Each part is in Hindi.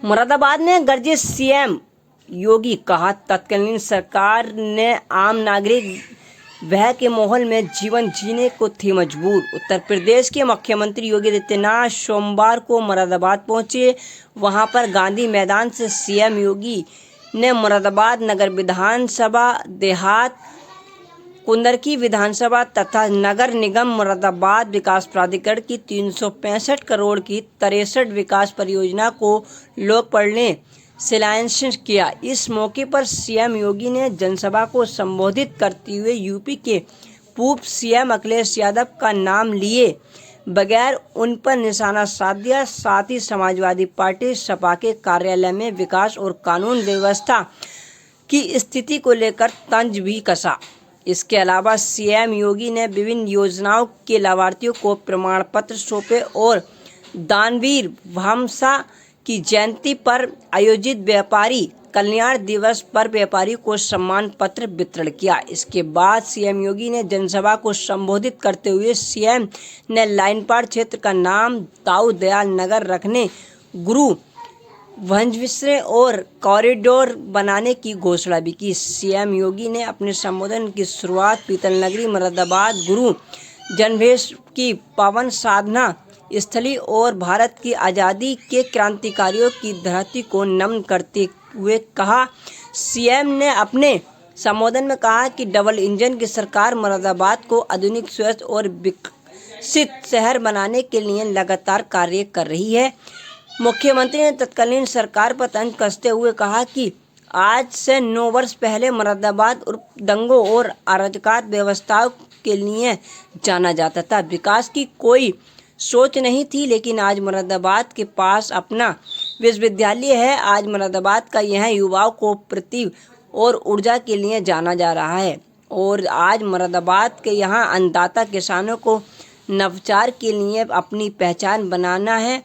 मुरादाबाद में गरजे सीएम योगी, कहा तत्कालीन सरकार ने आम नागरिक भय के माहौल में जीवन जीने को थी मजबूर। उत्तर प्रदेश के मुख्यमंत्री योगी आदित्यनाथ सोमवार को मुरादाबाद पहुंचे। वहां पर गांधी मैदान से सीएम योगी ने मुरादाबाद नगर विधानसभा, देहात, कुंदरकी विधानसभा तथा नगर निगम मुरादाबाद विकास प्राधिकरण की 365 करोड़ की 63 विकास परियोजना को लोकार्पण ने शिलान्यास किया। इस मौके पर सीएम योगी ने जनसभा को संबोधित करते हुए यूपी के पूर्व सीएम अखिलेश यादव का नाम लिए बगैर उन पर निशाना साध दिया। साथ ही समाजवादी पार्टी सपा के कार्यालय में विकास और कानून व्यवस्था की स्थिति को लेकर तंज भी कसा। इसके अलावा सीएम योगी ने विभिन्न योजनाओं के लाभार्थियों को प्रमाण पत्र सौंपे और दानवीर भामसा की जयंती पर आयोजित व्यापारी कल्याण दिवस पर व्यापारी को सम्मान पत्र वितरण किया। इसके बाद सीएम योगी ने जनसभा को संबोधित करते हुए सीएम ने लाइनपाड़ क्षेत्र का नाम दाऊ दयाल नगर रखने, गुरु वंशविश्रे और कॉरिडोर बनाने की घोषणा भी की। सीएम योगी ने अपने संबोधन की शुरुआत पीतल नगरी मुरादाबाद गुरु जन्मेश की पावन साधना स्थली और भारत की आज़ादी के क्रांतिकारियों की धरती को नमन करते हुए कहा। सीएम ने अपने संबोधन में कहा कि डबल इंजन की सरकार मुरादाबाद को आधुनिक, स्वच्छ और विकसित शहर बनाने के लिए लगातार कार्य कर रही है। मुख्यमंत्री ने तत्कालीन सरकार पर तंज कसते हुए कहा कि आज से 9 वर्ष पहले मुरादाबाद दंगों और अराजकता व्यवस्थाओं के लिए जाना जाता था। विकास की कोई सोच नहीं थी, लेकिन आज मुरादाबाद के पास अपना विश्वविद्यालय है। आज मुरादाबाद का यह युवाओं को प्रतिभा और ऊर्जा के लिए जाना जा रहा है और आज मुरादाबाद के यहाँ अन्नदाता किसानों को नवाचार के लिए अपनी पहचान बनाना है।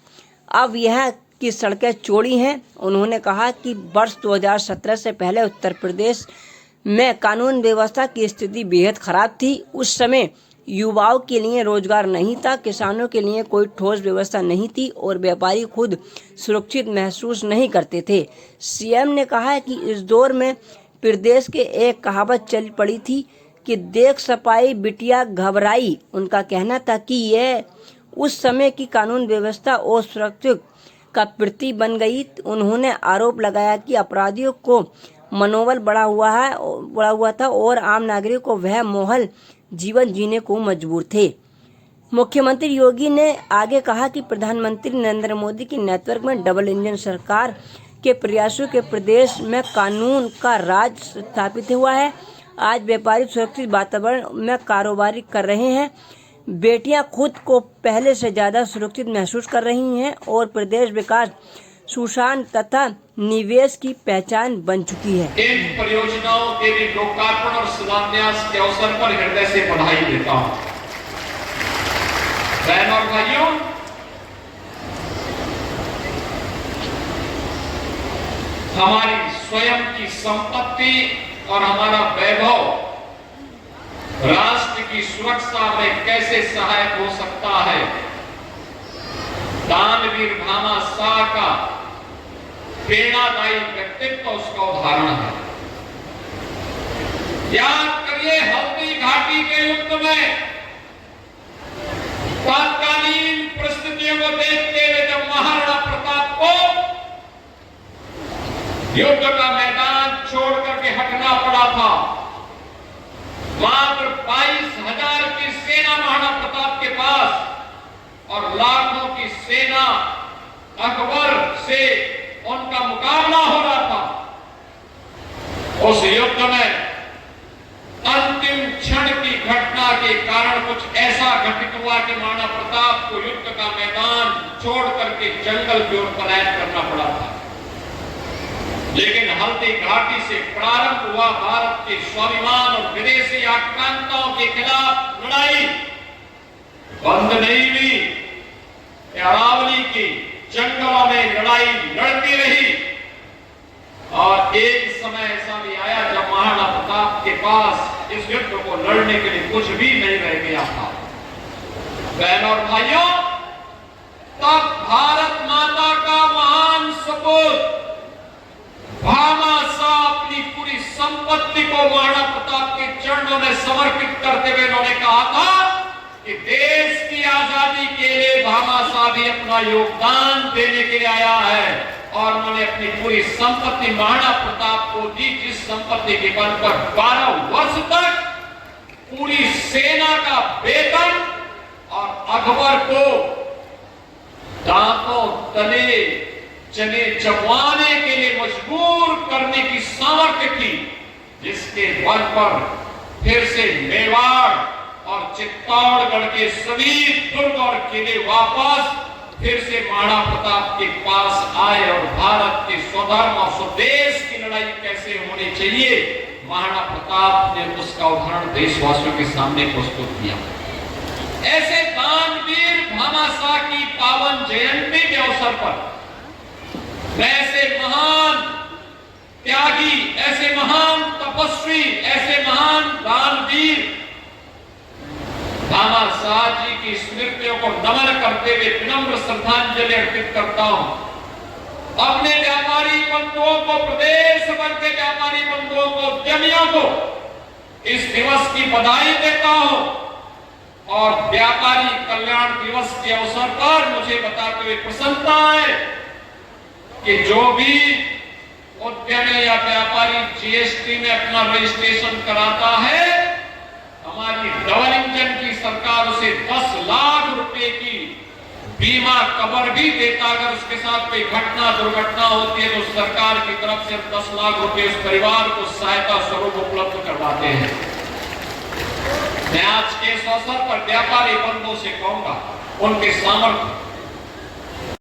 अब यह की सड़कें चौड़ी हैं। उन्होंने कहा कि वर्ष 2017 से पहले उत्तर प्रदेश में कानून व्यवस्था की स्थिति बेहद खराब थी। उस समय युवाओं के लिए रोजगार नहीं था, किसानों के लिए कोई ठोस व्यवस्था नहीं थी और व्यापारी खुद सुरक्षित महसूस नहीं करते थे। सीएम ने कहा कि इस दौर में प्रदेश के एक कहावत चल पड़ी थी कि देख सपाई बिटिया घबराई। उनका कहना था कि यह उस समय की कानून व्यवस्था और सुरक्षा का प्रतीक बन गई। उन्होंने आरोप लगाया कि अपराधियों को मनोबल बढ़ा हुआ था और आम नागरिक को वह माहौल जीवन जीने को मजबूर थे। मुख्यमंत्री योगी ने आगे कहा कि प्रधानमंत्री नरेंद्र मोदी के नेतृत्व में डबल इंजन सरकार के प्रयासों के प्रदेश में कानून का राज स्थापित हुआ है। आज व्यापारी सुरक्षित वातावरण में कारोबार कर रहे हैं, बेटियां खुद को पहले से ज़्यादा सुरक्षित महसूस कर रही हैं और प्रदेश विकास, सुशासन तथा निवेश की पहचान बन चुकी है। इन परियोजनाओं के भी लोकार्पण और शिलान्यास के अवसर पर हृदय से बधाई देता हूं। बहनों और भाइयों, हमारी स्वयं की संपत्ति और हमारा वैभव राष्ट्र की सुरक्षा में कैसे सहायक हो सकता है, दानवीर भामाशाह का प्रेरणादायी व्यक्तित्व उसका उदाहरण है। याद करिए, हल्दी घाटी के युद्ध में तत्कालीन परिस्थितियों को देखते हुए जब महाराणा प्रताप को युद्ध का मैदान छोड़ करके हटना पड़ा था, मात्र 22,000 की सेना महाराणा प्रताप के पास और लाखों की सेना अकबर से उनका मुकाबला हो रहा था। उस युद्ध में अंतिम क्षण की घटना के कारण कुछ ऐसा घटित हुआ कि महाराणा प्रताप को युद्ध का मैदान छोड़ करके जंगल की ओर पलायन करना पड़ा था। लेकिन हल्दी घाटी से प्रारंभ हुआ भारत के स्वाभिमान और विदेशी आक्रांताओं के खिलाफ लड़ाई बंद नहीं हुई। अरावली की जंगलों में लड़ाई लड़ती रही और एक समय ऐसा भी आया जब महाराणा प्रताप के पास इस युद्ध को लड़ने के लिए कुछ भी नहीं रह गया था। बहनों और भाइयों, तब भारत माता का महान सपूत भामा शाह अपनी पूरी संपत्ति को महाराणा प्रताप के चरणों में समर्पित करते हुए उन्होंने कहा था कि देश की आजादी के लिए भामा शाह भी अपना योगदान देने के लिए आया है, और उन्होंने अपनी पूरी संपत्ति महाराणा प्रताप को दी, जिस संपत्ति के बल पर 12 वर्ष तक पूरी सेना का वेतन और अकबर को दांतों तले चने चबवाने के लिए मजबूर करने की सामर्थ्य थी, जिसके बल पर फिर से मेवाड़ और चित्तौड़गढ़ के सभी दुर्ग और किले वापस फिर से महाराणा प्रताप के पास आए, और भारत के स्वधर्म और स्वदेश की लड़ाई कैसे होनी चाहिए, महाराणा प्रताप ने उसका उदाहरण देशवासियों के सामने प्रस्तुत किया। ऐसे दानवीर भामा शाह की पावन जयंती के अवसर पर ऐसे महान त्यागी, ऐसे महान तपस्वी, ऐसे महान दानवीर भामा शाह जी की स्मृतियों को नमन करते हुए विनम्र श्रद्धांजलि अर्पित करता हूं। अपने व्यापारी बंधुओं को, प्रदेश भर के व्यापारी बंधुओं को, उद्यमियों को इस दिवस की बधाई देता हूं, और व्यापारी कल्याण दिवस के अवसर पर मुझे बताते हुए प्रसन्नता है कि जो भी उद्यमी या व्यापारी जीएसटी में अपना रजिस्ट्रेशन कराता है, हमारी डबल इंजन की सरकार उसे 10 लाख रुपए की बीमा कवर भी देता। अगर उसके साथ कोई घटना दुर्घटना होती है तो सरकार की तरफ से 10 लाख रुपए उस परिवार को सहायता स्वरूप उपलब्ध करवाते हैं। मैं आज के इस अवसर पर व्यापारी बंधुओं से कहूंगा, उनके सामर्थ्य